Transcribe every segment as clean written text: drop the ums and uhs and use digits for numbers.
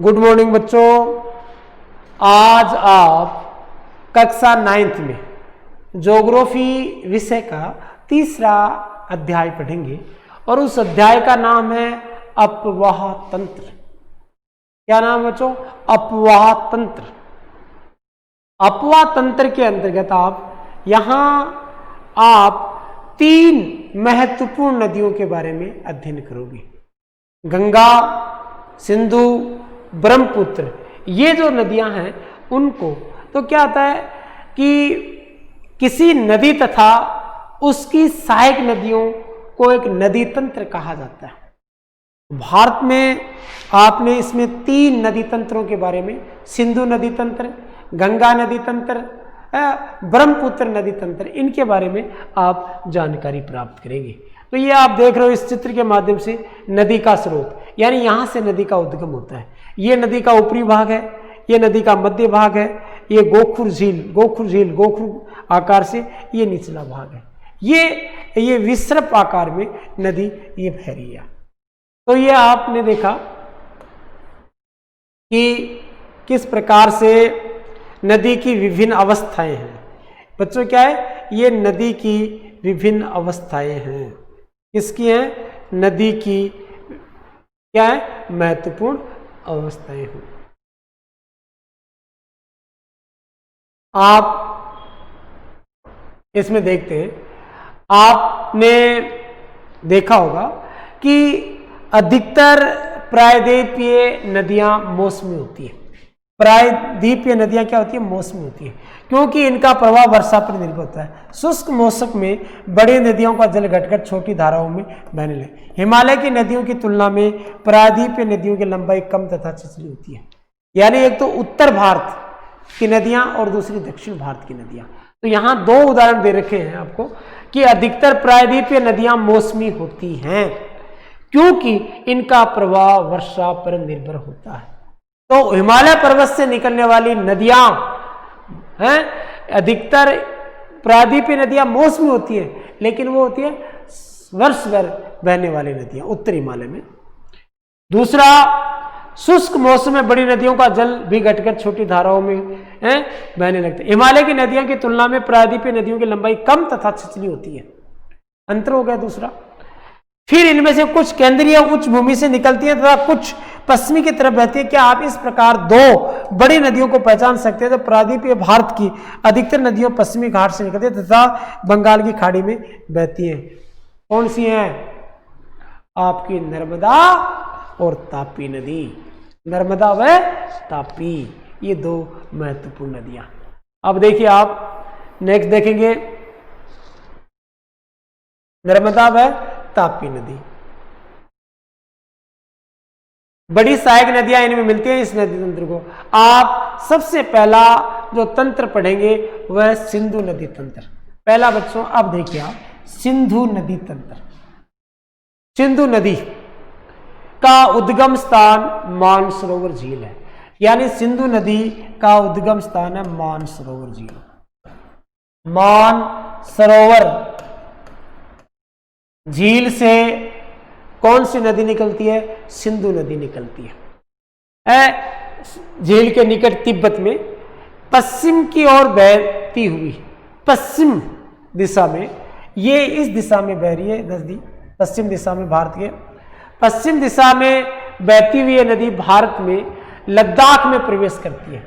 Good morning बच्चों। आज आप कक्षा 9th में ज्योग्राफी विषय का तीसरा अध्याय पढ़ेंगे और उस अध्याय का नाम है अपवाह तंत्र। क्या नाम बच्चों? अपवाह तंत्र। अपवाह तंत्र के अंतर्गत आप 3 महत्वपूर्ण नदियों के बारे में अध्ययन करोगे। गंगा, सिंधु, ब्रह्मपुत्र, ये जो नदियां हैं उनको तो क्या होता है कि किसी नदी तथा उसकी सहायक नदियों को एक नदी तंत्र कहा जाता है। भारत में आपने इसमें 3 नदी तंत्रों के बारे में, सिंधु नदी तंत्र, गंगा नदी तंत्र, ब्रह्मपुत्र नदी तंत्र, इनके बारे में आप जानकारी प्राप्त करेंगे। तो ये आप देख रहे हो इस चित्र के माध्यम से नदी का स्रोत, यानी यहां से नदी का उद्गम होता है। ये नदी का ऊपरी भाग है, ये नदी का मध्य भाग है, ये गोखुर आकार से ये निचला भाग है। ये विसर्प आकार में नदी ये बह रही है। तो ये आपने देखा कि किस प्रकार से नदी की विभिन्न अवस्थाएं हैं। बच्चों क्या है? ये नदी की विभिन्न अवस्थाएं हैं। किसकी हैं? नदी की क्या है? महत्वपूर्ण अवस्थाएं हैं। आप इसमें देखते हैं, आपने देखा होगा कि अधिकतर प्रायद्वीपीय नदियां मौसमी होती है। प्रायद्वीपीय नदियां क्या होती है? मौसमी होती है, क्योंकि इनका प्रवाह वर्षा पर निर्भर होता है। शुष्क मौसम में बड़ी नदियों का जल घटकर छोटी धाराओं में बहने लगे। हिमालय की नदियों की तुलना में प्रायद्वीपीय नदियों की लंबाई कम तथा छिछली होती है। यानी एक तो उत्तर भारत की नदियां और दूसरी दक्षिण भारत की नदियां। तो यहां 2 उदाहरण दे रखे हैं आपको कि अधिकतर प्रायद्वीपीय नदियां मौसमी होती हैं क्योंकि इनका प्रवाह वर्षा पर निर्भर होता है। तो हिमालय पर्वत से निकलने वाली नदियां हैं, अधिकतर प्रायद्वीपीय नदियां मौसमी होती है, लेकिन वो होती है वर्ष भर बहने वाली नदियां उत्तर हिमालय में। दूसरा, शुष्क मौसम में बड़ी नदियों का जल भी घटकर छोटी धाराओं में बहने लगते हैं। हिमालय की नदियों की तुलना में प्रायद्वीपीय नदियों की लंबाई कम तथा छिछली होती है। अंतर हो गया दूसरा। फिर इनमें से कुछ केंद्रीय उच्च भूमि से निकलती है तथा कुछ पश्चिमी की तरफ बहती है। क्या आप इस प्रकार 2 बड़ी नदियों को पहचान सकते हैं? तो प्रायद्वीपीय भारत की अधिकतर नदियों पश्चिमी घाट से निकलती है तथा बंगाल की खाड़ी में बहती हैं। कौन सी हैं? आपकी नर्मदा और तापी नदी। नर्मदा व तापी, ये 2 महत्वपूर्ण नदियां। अब देखिए, आप नेक्स्ट देखेंगे नर्मदा व तापी नदी। बड़ी सहायक नदियां इनमें मिलती हैं इस नदी तंत्र को। आप सबसे पहला जो तंत्र पढ़ेंगे वह सिंधु नदी तंत्र। पहला बच्चों, अब देखिए आप सिंधु नदी तंत्र। सिंधु नदी का उद्गम स्थान मानसरोवर झील है। यानी सिंधु नदी का उद्गम स्थान है मानसरोवर झील। मानसरोवर झील से कौन सी नदी निकलती है? सिंधु नदी निकलती है। झील के निकट तिब्बत में पश्चिम की ओर बहती हुई, पश्चिम दिशा में, ये इस दिशा में बह रही है नदी, पश्चिम दिशा में, भारत के पश्चिम दिशा में बहती हुई ये नदी भारत में लद्दाख में प्रवेश करती है।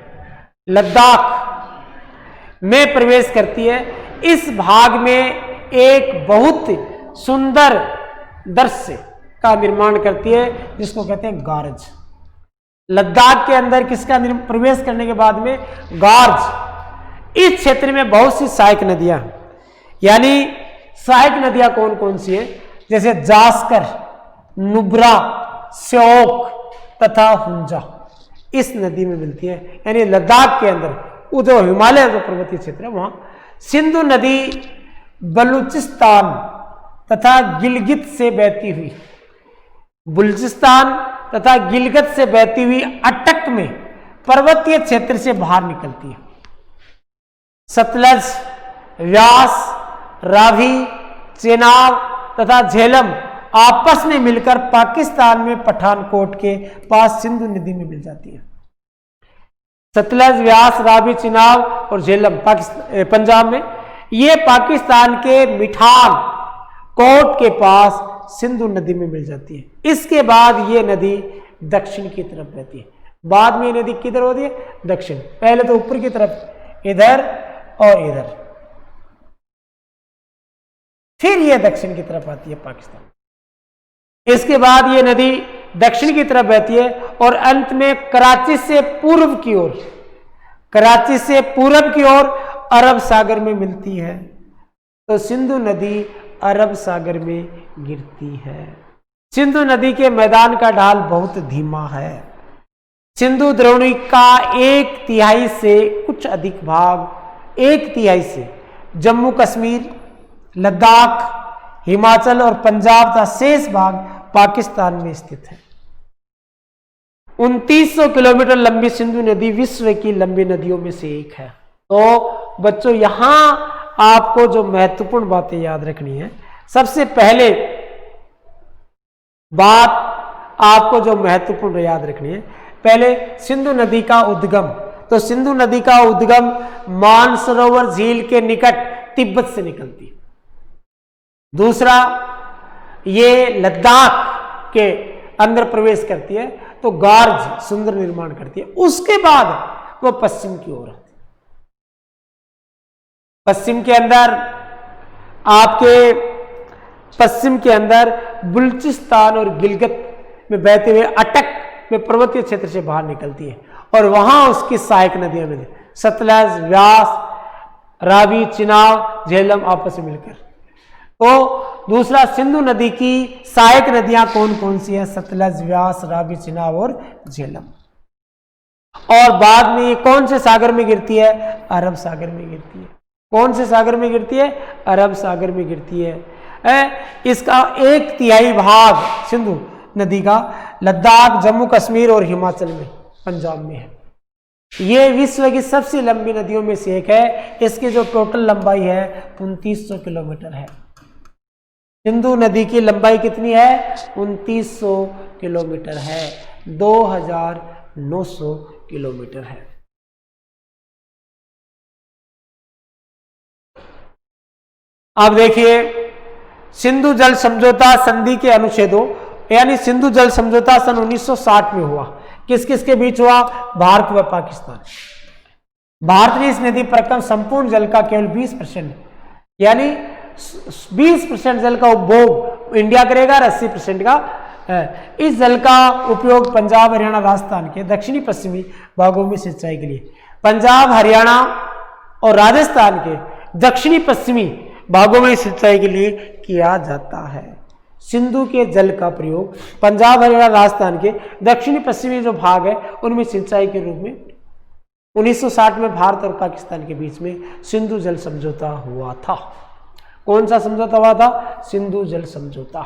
लद्दाख में प्रवेश करती है। इस भाग में एक बहुत सुंदर दृश्य का निर्माण करती है जिसको कहते हैं गार्ज। लद्दाख के अंदर किसका प्रवेश करने के बाद में? गार्ज। इस क्षेत्र में बहुत सी सहायक नदियां, यानी सहायक नदियां कौन कौन सी है? जैसे जास्कर, नुब्रा, श्योक तथा हुंजा इस नदी में मिलती है। यानी लद्दाख के अंदर वो जो हिमालय जो पर्वतीय क्षेत्र है वहां। सिंधु नदी बलूचिस्तान तथा गिलगित से बहती हुई, बलूचिस्तान तथा गिलगित से बहती हुई अटक में पर्वतीय क्षेत्र से बाहर निकलती है। सतलज, व्यास, रावी, चेनाब तथा झेलम आपस में मिलकर पाकिस्तान में पठानकोट के पास सिंधु नदी में मिल जाती है। सतलज, व्यास, रावी, चिनाब और झेलम पंजाब में, ये पाकिस्तान के मिठान कोट के पास सिंधु नदी में मिल जाती है। इसके बाद ये नदी दक्षिण की तरफ बहती है। बाद में ये नदी किधर होती है? दक्षिण। पहले तो ऊपर की तरफ इधर और इधर, फिर ये दक्षिण की तरफ आती है पाकिस्तान। इसके बाद ये नदी दक्षिण की तरफ बहती है और अंत में कराची से पूर्व की ओर, कराची से पूरब की ओर अरब सागर में मिलती है। तो सिंधु नदी अरब सागर में गिरती है। सिंधु नदी के मैदान का ढाल बहुत धीमा है। सिंधु द्रोणी का 1/3 से कुछ अधिक भाग, 1/3 से जम्मू कश्मीर, लद्दाख, हिमाचल और पंजाब का शेष भाग पाकिस्तान में स्थित है। 2900 किलोमीटर लंबी सिंधु नदी विश्व की लंबी नदियों में से एक है। तो बच्चों, यहां आपको जो महत्वपूर्ण बातें याद रखनी है, सबसे पहले बात आपको जो महत्वपूर्ण याद रखनी है, पहले सिंधु नदी का उद्गम। तो सिंधु नदी का उद्गम मानसरोवर झील के निकट तिब्बत से निकलती है। दूसरा, ये लद्दाख के अंदर प्रवेश करती है तो गार्ज सुंदर निर्माण करती है। उसके बाद वो पश्चिम की ओर आती है। पश्चिम के अंदर बलूचिस्तान और गिलगित में बहते हुए अटक में पर्वतीय क्षेत्र से बाहर निकलती है और वहां उसकी सहायक नदियां मिलती, सतलज, व्यास, रावी, चिनाब, झेलम आपस में मिलकर। तो दूसरा, सिंधु नदी की सहायक नदियां कौन कौन सी है? सतलज, व्यास, रावी, चिनाब और झेलम। और बाद में ये कौन से सागर में गिरती है? अरब सागर में गिरती है। कौन से सागर में गिरती है? अरब सागर में गिरती है। इसका 1/3 भाग सिंधु नदी का लद्दाख, जम्मू कश्मीर और हिमाचल में, पंजाब में है। ये विश्व की सबसे लंबी नदियों में से एक है। इसकी जो टोटल लंबाई है 2900 किलोमीटर है। सिंधु नदी की लंबाई कितनी है? 2900 किलोमीटर है, 2900 किलोमीटर है। अब देखिए, सिंधु जल समझौता संधि के अनुच्छेदों, यानी सिंधु जल समझौता सन 1960 में हुआ। किस किस के बीच हुआ? भारत व पाकिस्तान। भारत ने इस नदी पर कम संपूर्ण जल का केवल 20%, यानी 20% जल का उपभोग इंडिया करेगा और 80% का इस जल का उपयोग पंजाब, हरियाणा, राजस्थान के दक्षिणी पश्चिमी भागों में सिंचाई के लिए, पंजाब, हरियाणा और राजस्थान के दक्षिणी पश्चिमी भागों में सिंचाई के लिए किया जाता है। सिंधु के जल का प्रयोग पंजाब, हरियाणा, राजस्थान के दक्षिणी पश्चिमी जो भाग है उनमें सिंचाई के रूप में 1960 में भारत और पाकिस्तान के बीच में सिंधु जल समझौता हुआ था। कौन सा समझौता हुआ था? सिंधु जल समझौता।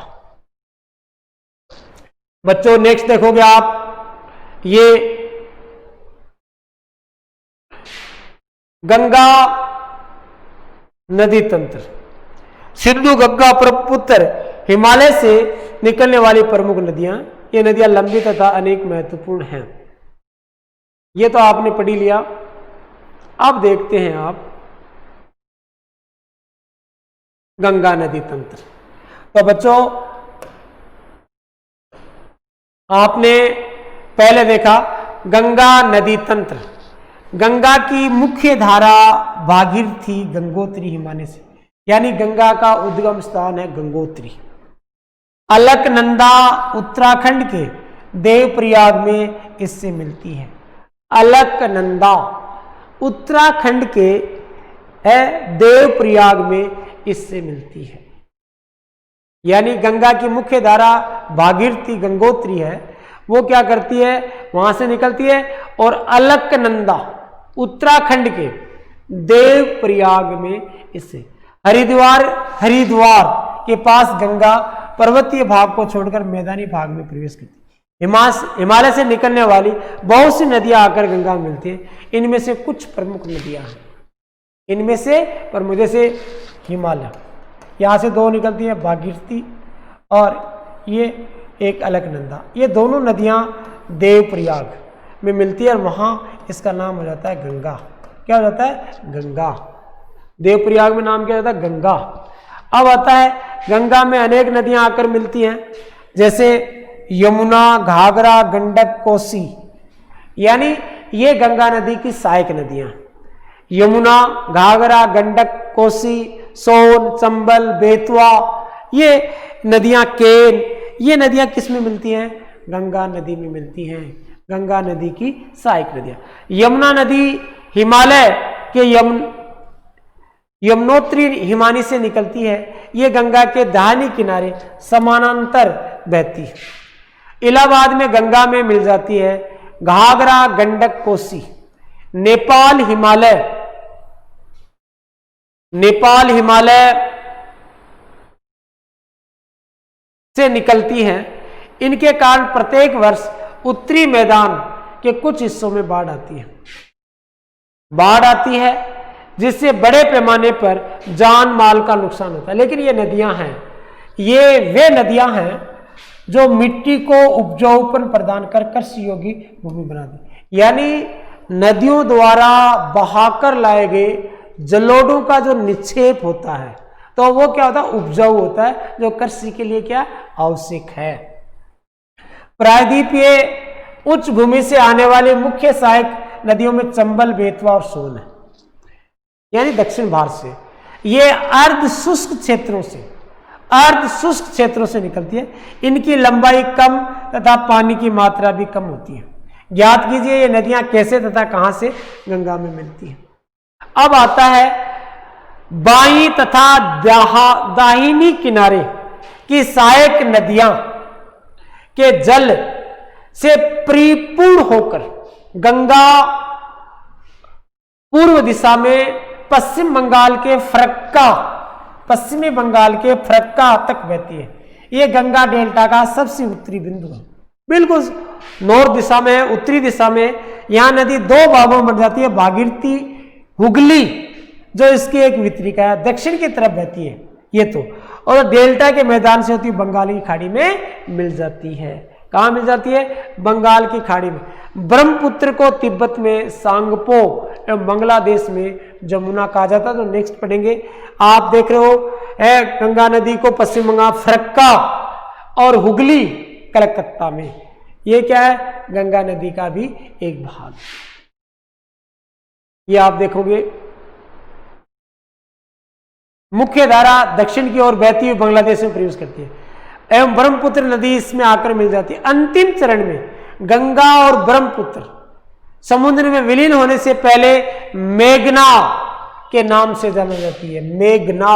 बच्चों, नेक्स्ट देखोगे आप, ये गंगा नदी तंत्र। सिंधु, गंगा, ब्रह्मपुत्र, हिमालय से निकलने वाली प्रमुख नदियां। ये नदियां लंबी तथा अनेक महत्वपूर्ण हैं। ये तो आपने पढ़ी लिया। अब देखते हैं आप गंगा नदी तंत्र। तो बच्चों, आपने पहले देखा गंगा नदी तंत्र। गंगा की मुख्य धारा भागीरथी, गंगोत्री हिमालय से, यानी गंगा का उद्गम स्थान है गंगोत्री। अलकनंदा उत्तराखंड के देवप्रयाग में इससे मिलती है। अलकनंदा उत्तराखंड के देवप्रयाग में इससे मिलती है। यानी गंगा की मुख्य धारा भागीरथी, गंगोत्री है, वो क्या करती है? वहां से निकलती है और अलकनंदा उत्तराखंड के देवप्रयाग में इससे हरिद्वार के पास गंगा पर्वतीय भाग को छोड़कर मैदानी भाग में प्रवेश करती है। हिमालय से निकलने वाली बहुत सी नदियां आकर गंगा में मिलती है। इनमें से कुछ प्रमुख नदियां हैं। इनमें से प्रमुख, जैसे हिमालय, यहां से 2 निकलती है, भागीरथी और ये एक अलकनंदा, ये दोनों नदियां देवप्रयाग में मिलती है और वहां इसका नाम हो जाता है गंगा। क्या हो जाता है? गंगा। देवप्रयाग में नाम क्या होता है? गंगा। अब आता है गंगा में अनेक नदियां आकर मिलती हैं, जैसे यमुना, घाघरा, गंडक, कोसी, यानी ये गंगा नदी की सहायक नदियां। यमुना, घाघरा, गंडक, कोसी, सोन, चंबल, बेतवा, ये नदियां, केन, ये नदियां किस में मिलती हैं? गंगा नदी में मिलती हैं। गंगा नदी की सहायक नदियां। यमुना नदी हिमालय के यमुनोत्री हिमानी से निकलती है। ये गंगा के दाहिने किनारे समानांतर बहती है। इलाहाबाद में गंगा में मिल जाती है। घाघरा, गंडक, कोसी, नेपाल हिमालय से निकलती हैं। इनके कारण प्रत्येक वर्ष उत्तरी मैदान के कुछ हिस्सों में बाढ़ आती है जिससे बड़े पैमाने पर जान माल का नुकसान होता है। लेकिन ये नदियां हैं, ये वे नदियां हैं जो मिट्टी को उपजाऊपन प्रदान कर कृषि योग्य भूमि बना दी। यानी नदियों द्वारा बहाकर लाए गए जलोढ़ों का जो निक्षेप होता है तो वो क्या होता है? उपजाऊ होता है, जो कृषि के लिए क्या आवश्यक है। प्रायद्वीपीय उच्च भूमि से आने वाली मुख्य सहायक नदियों में चंबल, बेतवा और सोन है, यानी दक्षिण भारत से। ये अर्ध शुष्क क्षेत्रों से निकलती है। इनकी लंबाई कम तथा पानी की मात्रा भी कम होती है। ज्ञात कीजिए ये नदियां कैसे तथा कहां से गंगा में मिलती हैं। अब आता है बाई तथा दाहिनी किनारे की सहायक नदियां के जल से परिपूर्ण होकर गंगा पूर्व दिशा में पश्चिमी बंगाल के फरक्का तक बहती है। यह गंगा डेल्टा का सबसे उत्तरी बिंदु है। बिल्कुल नॉर्थ दिशा में, उत्तरी दिशा में यहां नदी दो भागों में बढ़ जाती है। भागीरथी, हुगली जो इसकी एक वितरिका है, दक्षिण की तरफ बहती है ये तो, और डेल्टा के मैदान से होती है बंगाल की खाड़ी में मिल जाती है। कहां मिल जाती है? बंगाल की खाड़ी में। ब्रह्मपुत्र को तिब्बत में सांगपो एवं बांग्लादेश में जमुना कहा जाता है। तो नेक्स्ट पढ़ेंगे। आप देख रहे हो गंगा नदी को पश्चिम बंगाल फरक्का और हुगली कलकत्ता में, ये क्या है? गंगा नदी का भी एक भाग। ये आप देखोगे मुख्य धारा दक्षिण की ओर बहती हुई बांग्लादेश में प्रवेश करती है एवं ब्रह्मपुत्र नदी इसमें आकर मिल जाती है। अंतिम चरण में गंगा और ब्रह्मपुत्र समुद्र में विलीन होने से पहले मेघना के नाम से जाना जाती है। मेघना,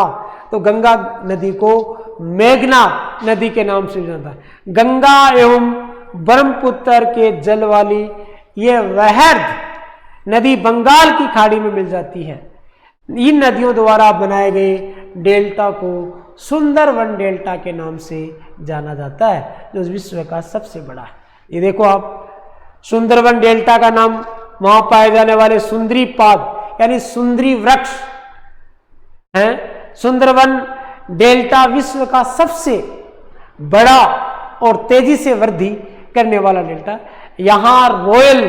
तो गंगा नदी को मेघना नदी के नाम से जाना है। गंगा एवं ब्रह्मपुत्र के जल वाली ये वृहद नदी बंगाल की खाड़ी में मिल जाती है। इन नदियों द्वारा बनाए गए डेल्टा को सुंदरवन डेल्टा के नाम से जाना जाता है, जो विश्व का सबसे बड़ा है। ये देखो आप, सुंदरवन डेल्टा का नाम वहां पाए जाने वाले सुंदरी पाद यानी सुंदरी वृक्ष हैं। सुंदरवन डेल्टा विश्व का सबसे बड़ा और तेजी से वृद्धि करने वाला डेल्टा। यहां रॉयल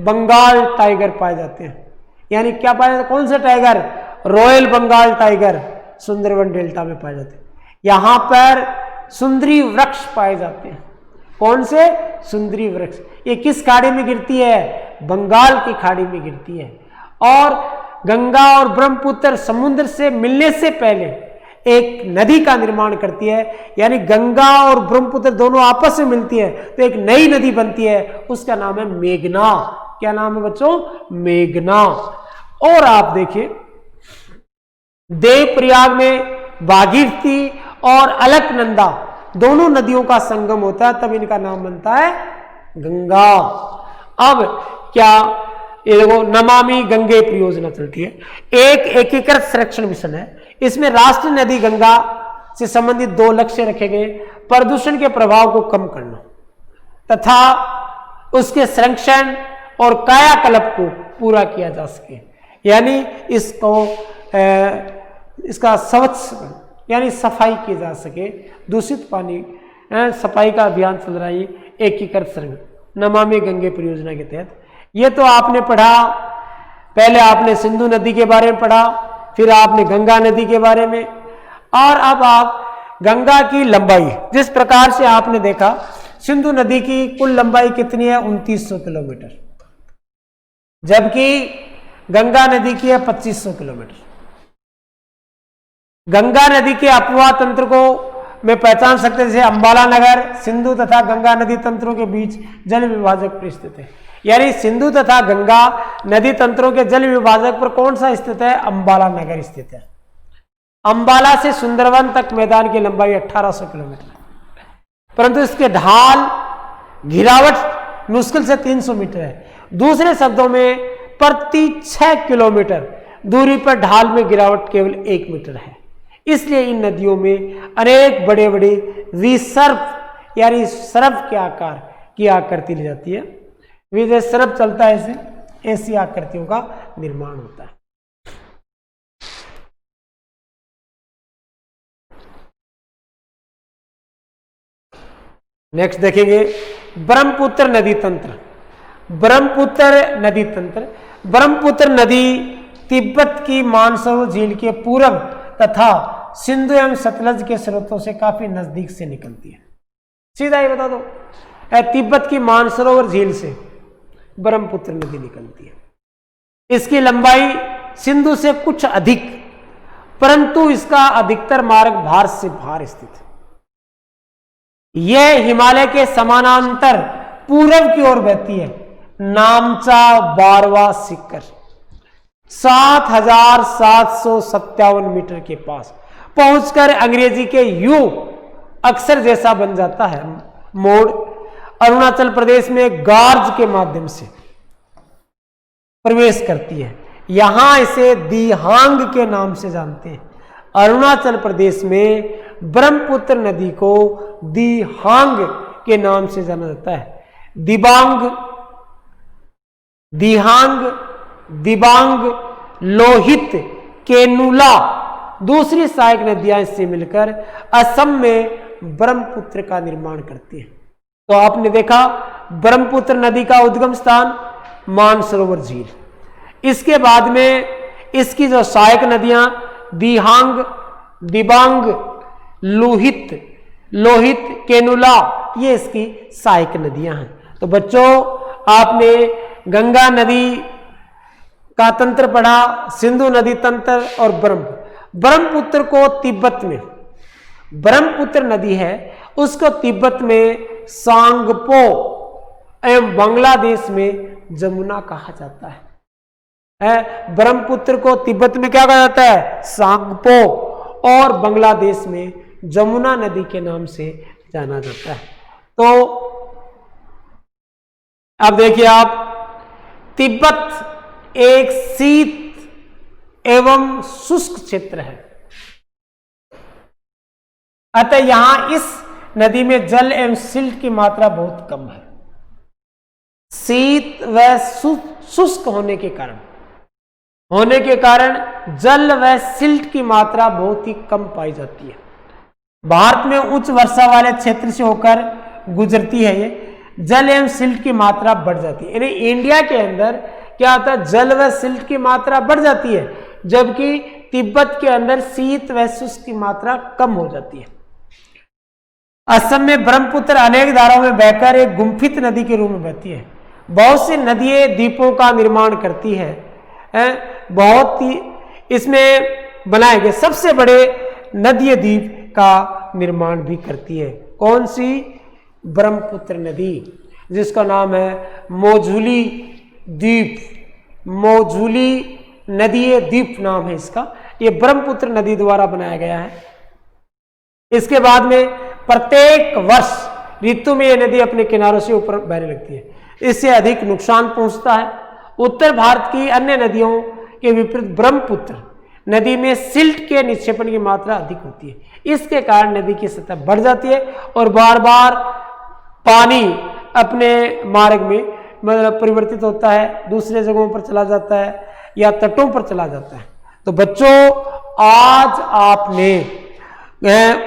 बंगाल टाइगर पाए जाते हैं। यानी क्या पाया जाता है? कौन सा tiger? Royal Bengal tiger Sundarban delta में पाए जाते हैं। यहां पर सुंदरी वृक्ष पाए जाते हैं। कौन से? सुंदरी वृक्ष। ये किस खाड़ी में गिरती है? बंगाल की खाड़ी में गिरती है। और गंगा और ब्रह्मपुत्र समुद्र से मिलने से पहले एक नदी का निर्माण करती है। यानी गंगा और ब्रह्मपुत्र दोनों आपस में मिलती है तो एक नई नदी बनती है, उसका नाम है मेघना। क्या नाम है बच्चों? मेघना। और आप देखिए देवप्रयाग में भागीरथी और अलकनंदा दोनों नदियों का संगम होता है, तब इनका नाम बनता है गंगा। अब क्या ये देखो नमामि गंगे परियोजना चलती है, एक एकीकृत संरक्षण मिशन है। इसमें राष्ट्रीय नदी गंगा से संबंधित 2 लक्ष्य रखे गए। प्रदूषण के प्रभाव को कम करना तथा उसके संरक्षण और कायाकल्प को पूरा किया जा सके। यानी इसका स्वच्छ यानी सफाई की जा सके, दूषित पानी सफाई का अभियान चल रहा है, ये एकीकृत संघ नमामि गंगे परियोजना के तहत। ये तो आपने पढ़ा, पहले आपने सिंधु नदी के बारे में पढ़ा, फिर आपने गंगा नदी के बारे में, और अब आप गंगा की लंबाई, जिस प्रकार से आपने देखा सिंधु नदी की कुल लंबाई कितनी है 2900 किलोमीटर, जबकि गंगा नदी की है 2500 किलोमीटर। गंगा नदी के अपवाह तंत्र को में पहचान सकते हैं, जैसे अंबाला नगर सिंधु तथा गंगा नदी तंत्रों के बीच जल विभाजक पर स्थित है। यानी सिंधु तथा गंगा नदी तंत्रों के जल विभाजक पर कौन सा स्थित है? अंबाला नगर स्थित है। अंबाला से सुंदरवन तक मैदान की लंबाई 1800 किलोमीटर है, परंतु इसके ढाल घिरावट मुश्किल से 300 मीटर है। दूसरे शब्दों में प्रति 6 किलोमीटर दूरी पर ढाल में गिरावट केवल 1 मीटर है। इसलिए इन नदियों में अनेक बड़े बड़े विसर्प यानी सरफ के आकार की आकृति ली जाती है। विजय सरफ चलता है, ऐसे ऐसी आकृतियों का निर्माण होता है। नेक्स्ट देखेंगे ब्रह्मपुत्र नदी तंत्र। ब्रह्मपुत्र नदी तंत्र, ब्रह्मपुत्र नदी तिब्बत की मानसरोवर झील के पूर्व तथा सिंधु एवं सतलज के स्रोतों से काफी नजदीक से निकलती है। सीधा ही बता दो, तिब्बत की मानसरोवर झील से ब्रह्मपुत्र नदी निकलती है। इसकी लंबाई सिंधु से कुछ अधिक, परंतु इसका अधिकतर मार्ग भारत से बाहर स्थित है। यह हिमालय के समानांतर पूर्व की ओर बहती है। नामचा बारवा शिखर 7757 मीटर के पास पहुंचकर अंग्रेजी के यू अक्षर जैसा बन जाता है। मोड़ अरुणाचल प्रदेश में गार्ज के माध्यम से प्रवेश करती है। यहां इसे दिहांग के नाम से जानते हैं। अरुणाचल प्रदेश में ब्रह्मपुत्र नदी को दिहांग के नाम से जाना जाता है। दिबांग, दिहांग, दिबांग, लोहित, केनुला दूसरी सहायक नदियां इससे मिलकर असम में ब्रह्मपुत्र का निर्माण करती हैं। तो आपने देखा ब्रह्मपुत्र नदी का उद्गम स्थान मानसरोवर झील। इसके बाद में इसकी जो सहायक नदियां दिहांग, दिबांग, लोहित, केनुला, ये इसकी सहायक नदियां हैं। तो बच्चों आपने गंगा नदी का तंत्र पढ़ा, सिंधु नदी तंत्र और ब्रह्मपुत्र को तिब्बत में, ब्रह्मपुत्र नदी है उसको तिब्बत में सांगपो एवं बांग्लादेश में जमुना कहा जाता है। ब्रह्मपुत्र को तिब्बत में क्या कहा जाता है? सांगपो, और बांग्लादेश में जमुना नदी के नाम से जाना जाता है। तो अब देखिए आप, तिब्बत एक शीत एवं शुष्क क्षेत्र है, अतः यहां इस नदी में जल एवं सिल्ट की मात्रा बहुत कम है। शीत व शुष्क होने के कारण जल व सिल्ट की मात्रा बहुत ही कम पाई जाती है। भारत में उच्च वर्षा वाले क्षेत्र से होकर गुजरती है ये, जल एवं सिल्ट की मात्रा बढ़ जाती है। यानी इंडिया के अंदर क्या होता है? जल व सिल्ट की मात्रा बढ़ जाती है, जबकि तिब्बत के अंदर शीत व शुष्क की मात्रा कम हो जाती है। असम में ब्रह्मपुत्र अनेक धाराओं में बहकर एक गुम्फित नदी के रूप में बहती है। बहुत सी नदियां द्वीपों का निर्माण करती है। बहुत ही इसमें बनाए गए सबसे बड़े नदीय द्वीप का निर्माण भी करती है। कौन सी? ब्रह्मपुत्र नदी, जिसका नाम है मोजुली द्वीप। मोजुली नदीय द्वीप नाम है इसका। ये ब्रह्मपुत्र नदी द्वारा बनाया गया है। इसके बाद में प्रत्येक वर्ष ऋतु में यह नदी अपने किनारों से ऊपर बहने लगती है। इससे अधिक नुकसान पहुंचता है। उत्तर भारत की अन्य नदियों के विपरीत ब्रह्मपुत्र नदी में सिल्ट के निक्षेपण की मात्रा अधिक होती है। इसके कारण नदी की सतह बढ़ जाती है और बार बार पानी अपने मार्ग में मतलब परिवर्तित होता है, दूसरे जगहों पर चला जाता है या तटों पर चला जाता है। तो बच्चों आज आपने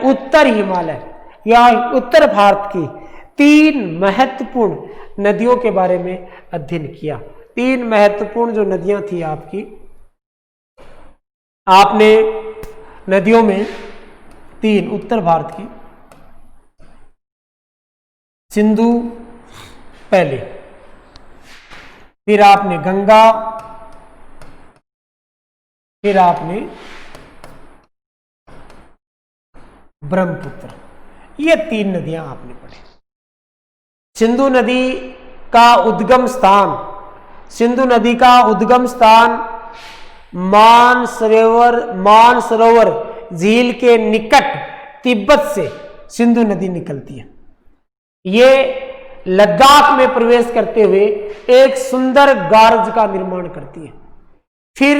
उत्तर हिमालय या उत्तर भारत की 3 महत्वपूर्ण नदियों के बारे में अध्ययन किया। 3 महत्वपूर्ण जो नदियां थी आपकी, आपने नदियों में 3 उत्तर भारत की, सिंधु पहले, फिर आपने गंगा, फिर आपने ब्रह्मपुत्र, ये 3 नदियां आपने पढ़ी। सिंधु नदी का उद्गम स्थान, सिंधु नदी का उद्गम स्थान मानसरोवर झील के निकट तिब्बत से सिंधु नदी निकलती है। ये लद्दाख में प्रवेश करते हुए एक सुंदर गार्ज का निर्माण करती है। फिर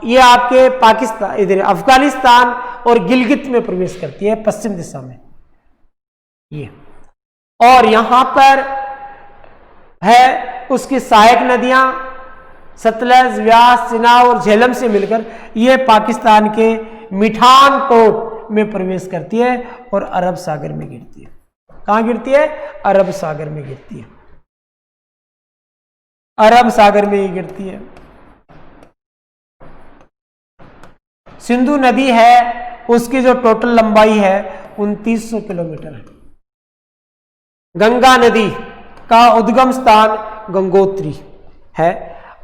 ये आपके पाकिस्तान, इधर अफगानिस्तान और गिलगित में प्रवेश करती है, पश्चिम दिशा में ये। और यहां पर है उसकी सहायक नदियां सतलज, व्यास, चिनाब और झेलम से मिलकर ये पाकिस्तान के मिठान कोट में प्रवेश करती है और अरब सागर में गिरती है। कहां गिरती है? अरब सागर में गिरती है, अरब सागर में ही गिरती है। सिंधु नदी है, उसकी जो टोटल लंबाई है 2900 किलोमीटर है। गंगा नदी का उद्गम स्थान गंगोत्री है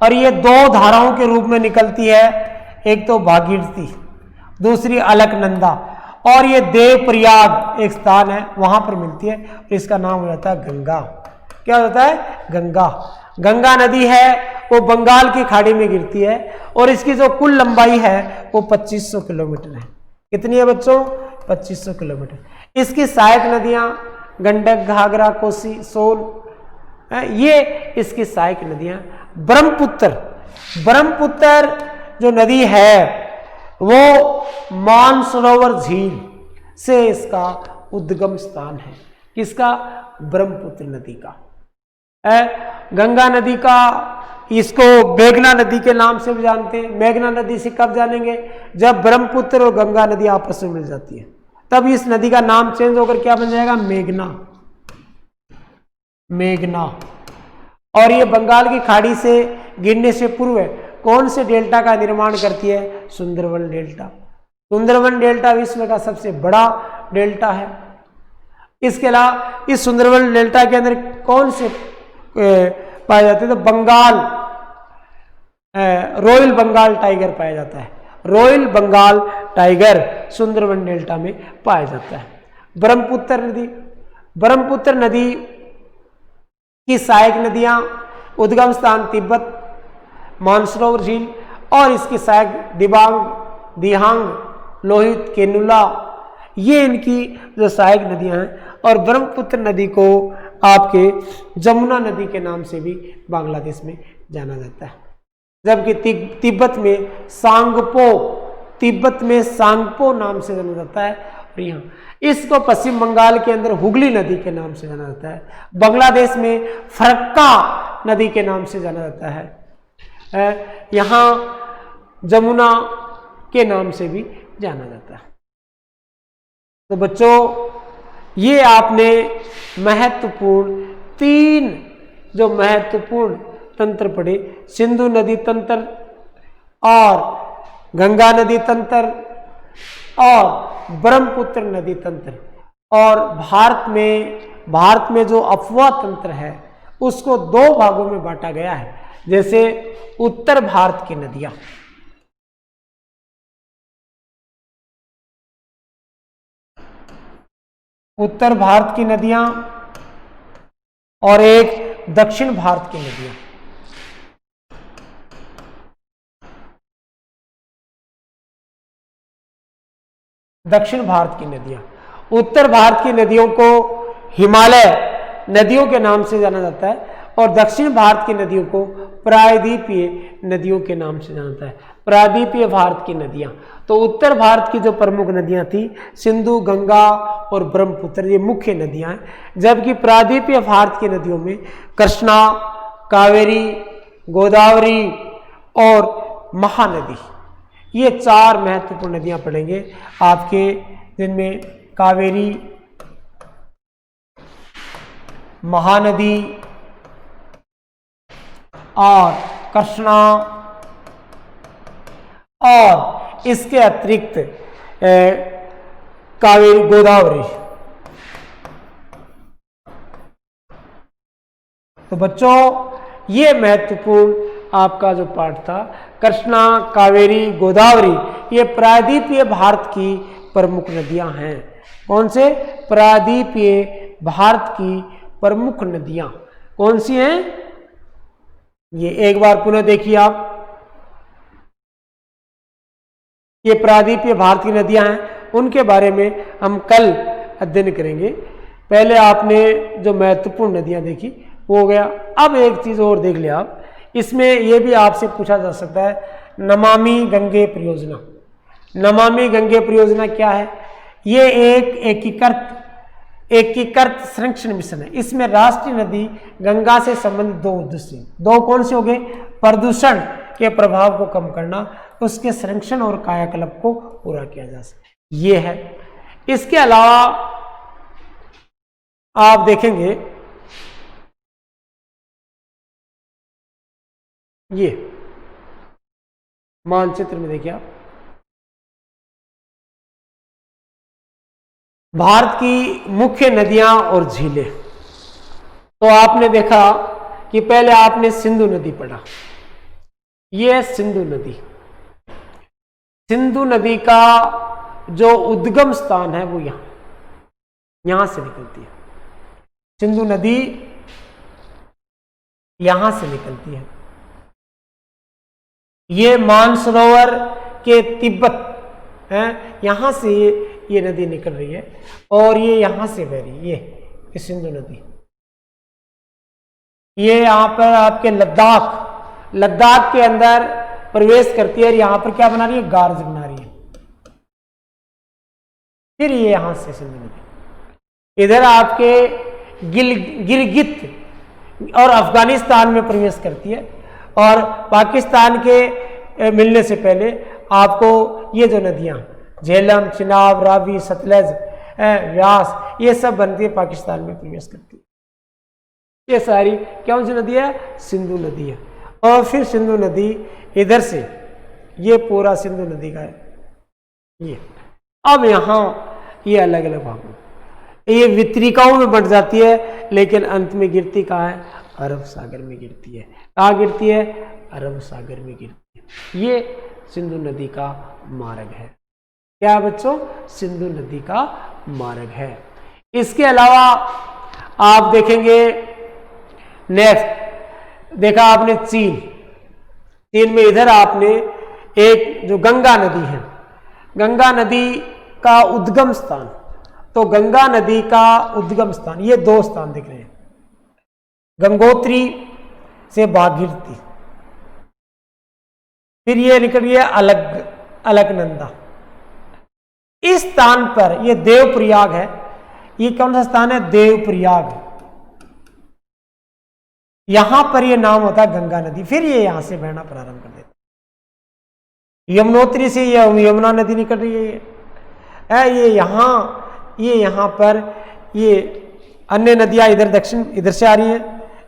और ये 2 धाराओं के रूप में निकलती है, एक तो भागीरथी, दूसरी अलकनंदा, और ये देवप्रयाग एक स्थान है वहां पर मिलती है और इसका नाम हो जाता है गंगा। क्या होता है? गंगा। गंगा नदी है वो बंगाल की खाड़ी में गिरती है और इसकी जो कुल लंबाई है वो 2500 किलोमीटर है। कितनी है बच्चों? 2500 किलोमीटर। इसकी सहायक नदियां गंडक, घाघरा, कोसी, सोन, ये इसकी सहायक नदियां। ब्रह्मपुत्र जो नदी है वो मानसरोवर झील से इसका उद्गम स्थान है। किसका? ब्रह्मपुत्र नदी का। गंगा नदी का इसको मेघना नदी के नाम से भी जानते हैं। मेघना नदी से कब जानेंगे? जब ब्रह्मपुत्र और गंगा नदी आपस में मिल जाती है, तब इस नदी का नाम चेंज होकर क्या बन जाएगा? मेघना। मेघना। और ये बंगाल की खाड़ी से गिरने से पूर्व कौन से डेल्टा का निर्माण करती है? सुंदरवन डेल्टा। सुंदरवन डेल्टा विश्व का सबसे बड़ा डेल्टा है। इसके अलावा इस सुंदरवन डेल्टा के अंदर कौन से पाए जाते हैं? तो बंगाल, रॉयल बंगाल टाइगर पाया जाता है। Royal Bengal tiger Sundarban delta में पाया जाता है। ब्रह्मपुत्र नदी की सहायक नदियां उद्गम स्थान तिब्बत, मानसरोवर झील, और इसकी सहायक दिहांग, लोहित, केनुला, ये इनकी जो सहायक नदियां हैं। और ब्रह्मपुत्र नदी को आपके जमुना नदी के नाम से भी बांग्लादेश में जाना जाता है। जबकि तिब्बत में सांगपो नाम से जाना जाता है। और यहाँ इसको पश्चिम बंगाल के अंदर हुगली नदी के नाम से जाना जाता है। बांग्लादेश में फरक्का नदी के नाम से जाना जाता है। यहाँ जमुना के नाम से भी जाना जाता है। तो बच्चों, ये आपने तीन महत्वपूर्ण तंत्र पढ़े। सिंधु नदी तंत्र और गंगा नदी तंत्र और ब्रह्मपुत्र नदी तंत्र। और भारत में जो अफवाह तंत्र है उसको 2 भागों में बांटा गया है। जैसे उत्तर भारत की नदियां, उत्तर भारत की नदियां और एक दक्षिण भारत की नदियां। दक्षिण भारत की नदियां, उत्तर भारत की नदियों को हिमालय नदियों के नाम से जाना जाता है और दक्षिण भारत की नदियों को प्रायद्वीपीय नदियों के नाम से जाना जाता है। प्रायद्वीपीय भारत की नदियां, तो उत्तर भारत की जो प्रमुख नदियां थी सिंधु, गंगा और ब्रह्मपुत्र, ये मुख्य नदियां हैं। जबकि प्रायद्वीपीय भारत की नदियों में कृष्णा, कावेरी, गोदावरी और महानदी, ये 4 महत्वपूर्ण नदियां पड़ेंगे आपके, जिनमें कावेरी, महानदी और कृष्णा, और इसके अतिरिक्त कावेरी, गोदावरी। तो बच्चों ये महत्वपूर्ण आपका जो पाठ था, कृष्णा, कावेरी, गोदावरी, ये प्रायद्वीपीय भारत की प्रमुख नदियां हैं। कौन से? प्रायद्वीपीय भारत की प्रमुख नदियां कौन सी हैं? ये एक बार पुनः देखिए आप, ये प्रायद्वीपीय भारत की नदियां हैं, उनके बारे में हम कल अध्ययन करेंगे। पहले आपने जो महत्वपूर्ण नदियां देखी वो हो गया। अब एक चीज और देख लिया आप, इसमें यह भी आपसे पूछा जा सकता है, नमामि गंगे परियोजना। नमामि गंगे परियोजना क्या है? ये एक एकीकृत संरक्षण मिशन है। इसमें राष्ट्रीय नदी गंगा से संबंधित दो उद्देश्य, दो कौन से हो गए? प्रदूषण के प्रभाव को कम करना, उसके संरक्षण और कायाकल्प को पूरा किया जा सके, ये है। इसके अलावा आप देखेंगे ये मानचित्र में देखिए आप, भारत की मुख्य नदियां और झीलें। तो आपने देखा कि पहले आपने सिंधु नदी पढ़ा, ये सिंधु नदी। सिंधु नदी का जो उद्गम स्थान है वो यहां से निकलती है। सिंधु नदी यहां से निकलती है। ये मानसरोवर के तिब्बत है, यहां से ये नदी निकल रही है और ये यहां से बह रही है, ये सिंधु नदी। ये यहां पर आपके लद्दाख के अंदर प्रवेश करती है और यहां पर क्या बना रही है? गार्ज बना रही है। फिर ये यहां से सिंधु नदी इधर आपके गिलगित और अफगानिस्तान में प्रवेश करती है, और पाकिस्तान के मिलने से पहले आपको ये जो नदियां झेलम, चिनाब, रावी, सतलज, व्यास, ये सब बनती है, पाकिस्तान में प्रवेश करती है। ये सारी कौन सी नदी है? सिंधु नदी है। और फिर सिंधु नदी इधर से, ये पूरा सिंधु नदी का है ये। अब यहाँ ये अलग अलग भाग में, ये वितरिकाओं में बंट जाती है, लेकिन अंत में गिरती कहाँ है? अरब सागर में गिरती है। कहाँ गिरती है? अरब सागर में गिरती है। ये सिंधु नदी का मार्ग है। क्या बच्चों? सिंधु नदी का मार्ग है। इसके अलावा आप देखेंगे, नेक्स्ट देखा आपने चीन में इधर आपने एक जो गंगा नदी है, गंगा नदी का उद्गम स्थान। तो गंगा नदी का उद्गम स्थान, ये दो स्थान दिख रहे हैं, गंगोत्री से भागीरथी, फिर ये निकल गया अलकनंदा। इस स्थान पर ये देवप्रयाग है। ये कौन सा स्थान है? देवप्रयाग। यहां पर ये नाम होता है गंगा नदी। फिर ये यहां से बहना प्रारंभ कर देता है। यमुनोत्री से ये यमुना नदी निकल रही है। ये यहां पर ये अन्य नदियां इधर दक्षिण इधर से आ रही है।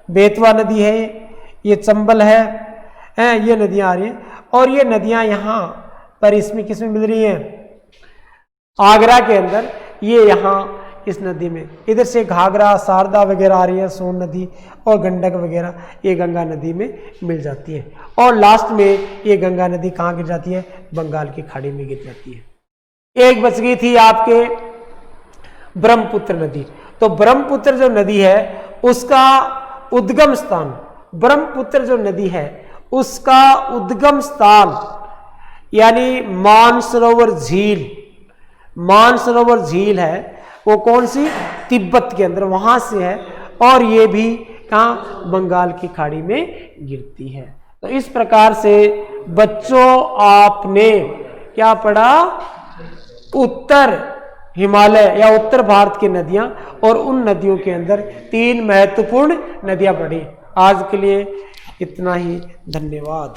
बेतवा नदी है, ये चंबल है, ये नदियां आ रही हैं। और ये नदियां यहां पर इसमें किसमें मिल रही हैं? आगरा के अंदर। ये यहां इस नदी में इधर से घाघरा, शारदा वगैरह आ रही है, सोन नदी और गंडक वगैरह, ये गंगा नदी में मिल जाती है। और लास्ट में ये गंगा नदी कहाँ गिर जाती है? बंगाल की खाड़ी में गिर जाती है। एक बच गई थी आपके ब्रह्मपुत्र नदी। तो ब्रह्मपुत्र जो नदी है उसका उद्गम स्थान, ब्रह्मपुत्र जो नदी है उसका उद्गम स्थान यानी मानसरोवर झील, मानसरोवर झील है वो कौन सी? तिब्बत के अंदर, वहां से है। और ये भी कहाँ? बंगाल की खाड़ी में गिरती है। तो इस प्रकार से बच्चों आपने क्या पढ़ा? उत्तर हिमालय या उत्तर भारत की नदियां और उन नदियों के अंदर 3 महत्वपूर्ण नदियां पढ़ी। आज के लिए इतना ही, धन्यवाद।